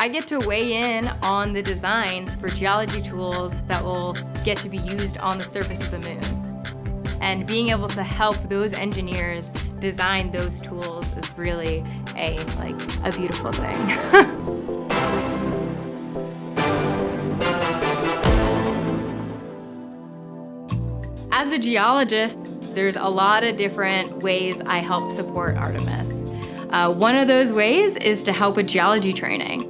I get to weigh in on the designs for geology tools that will get to be used on the surface of the moon. And being able to help those engineers design those tools is really a beautiful thing. As a geologist, there's a lot of different ways I help support Artemis. One of those ways is to help with geology training.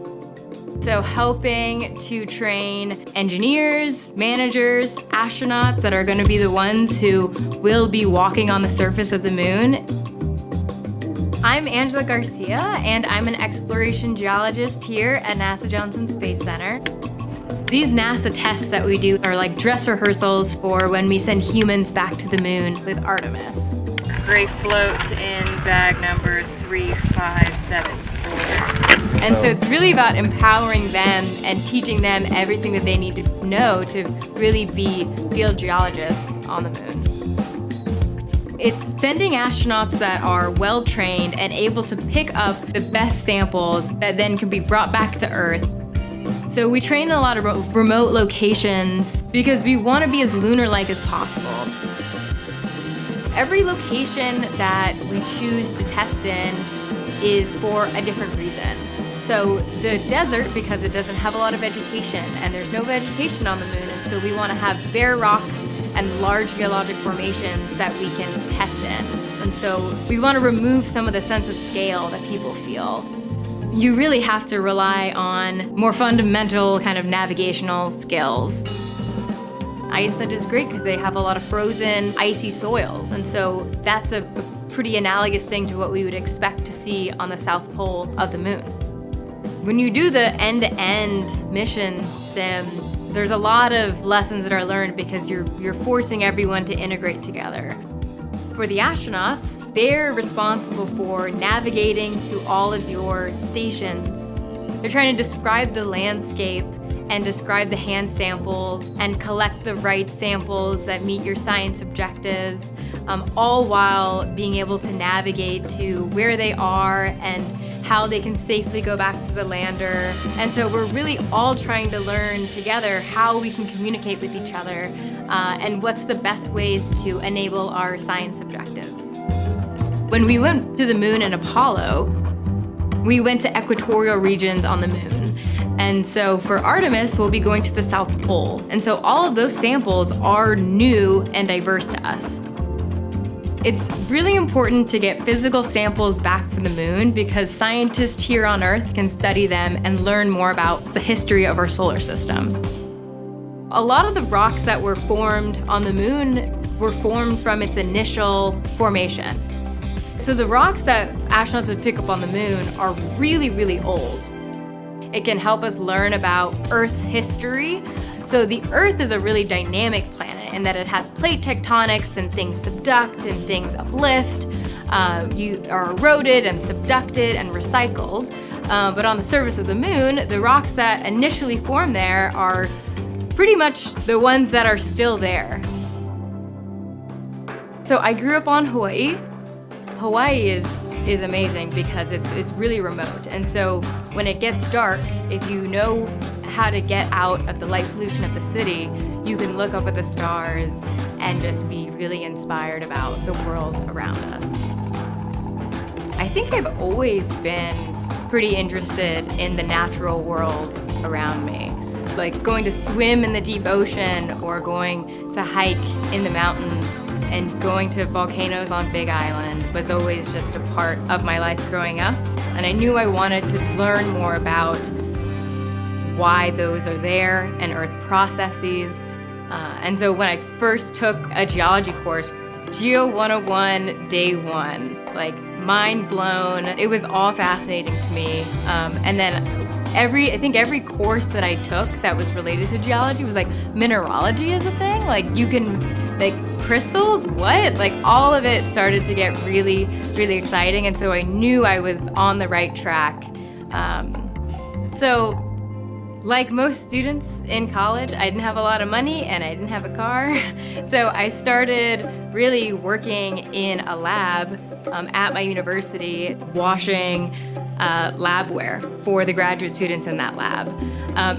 So helping to train engineers, managers, astronauts that are going to be the ones who will be walking on the surface of the moon. I'm Angela Garcia, and I'm an exploration geologist here at NASA Johnson Space Center. These NASA tests that we do are like dress rehearsals for when we send humans back to the moon with Artemis. Gray float in bag number 3574. And so it's really about empowering them and teaching them everything that they need to know to really be field geologists on the moon. It's sending astronauts that are well-trained and able to pick up the best samples that then can be brought back to Earth. So we train in a lot of remote locations because we want to be as lunar-like as possible. Every location that we choose to test in is for a different reason. So the desert, because it doesn't have a lot of vegetation, and there's no vegetation on the moon, and so we want to have bare rocks and large geologic formations that we can test in. And so we want to remove some of the sense of scale that people feel. You really have to rely on more fundamental kind of navigational skills. Iceland is great because they have a lot of frozen, icy soils, and so that's a pretty analogous thing to what we would expect to see on the South Pole of the moon. When you do the end-to-end mission sim, there's a lot of lessons that are learned because you're forcing everyone to integrate together. For the astronauts, they're responsible for navigating to all of your stations. They're trying to describe the landscape and describe the hand samples and collect the right samples that meet your science objectives, all while being able to navigate to where they are and how they can safely go back to the lander. And so we're really all trying to learn together how we can communicate with each other and what's the best ways to enable our science objectives. When we went to the moon in Apollo, we went to equatorial regions on the moon. And so for Artemis, we'll be going to the South Pole. And so all of those samples are new and diverse to us. It's really important to get physical samples back from the moon because scientists here on Earth can study them and learn more about the history of our solar system. A lot of the rocks that were formed on the moon were formed from its initial formation. So the rocks that astronauts would pick up on the moon are really, really old. It can help us learn about Earth's history. So the Earth is a really dynamic planet in that it has plate tectonics and things subduct and things uplift. You are eroded and subducted and recycled. But on the surface of the moon, the rocks that initially formed there are pretty much the ones that are still there. So I grew up on Hawaii. Hawaii is amazing because it's really remote. And so when it gets dark, if you know how to get out of the light pollution of the city, you can look up at the stars and just be really inspired about the world around us. I think I've always been pretty interested in the natural world around me. Like going to swim in the deep ocean or going to hike in the mountains and going to volcanoes on Big Island was always just a part of my life growing up. And I knew I wanted to learn more about why those are there and Earth processes. And so when I first took a geology course, Geo 101 Day 1, like mind blown. It was all fascinating to me. And then I think every course that I took that was related to geology was like mineralogy is a thing. Like you can, like crystals, what? Like all of it started to get really, really exciting. And so I knew I was on the right track. So like most students in college, I didn't have a lot of money and I didn't have a car. So I started really working in a lab at my university, washing labware for the graduate students in that lab.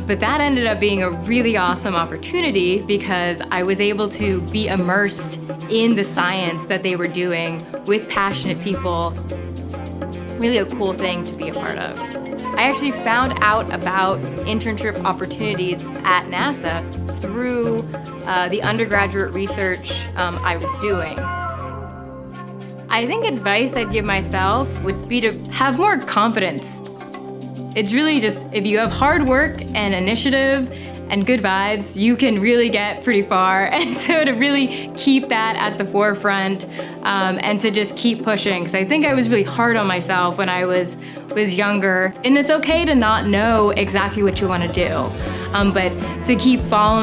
But that ended up being a really awesome opportunity because I was able to be immersed in the science that they were doing with passionate people. Really a cool thing to be a part of. I actually found out about internship opportunities at NASA through the undergraduate research I was doing. I think advice I'd give myself would be to have more confidence. It's really just, if you have hard work and initiative and good vibes, you can really get pretty far. And so to really keep that at the forefront and to just keep pushing. Because I think I was really hard on myself when I was younger. And it's okay to not know exactly what you want to do, but to keep following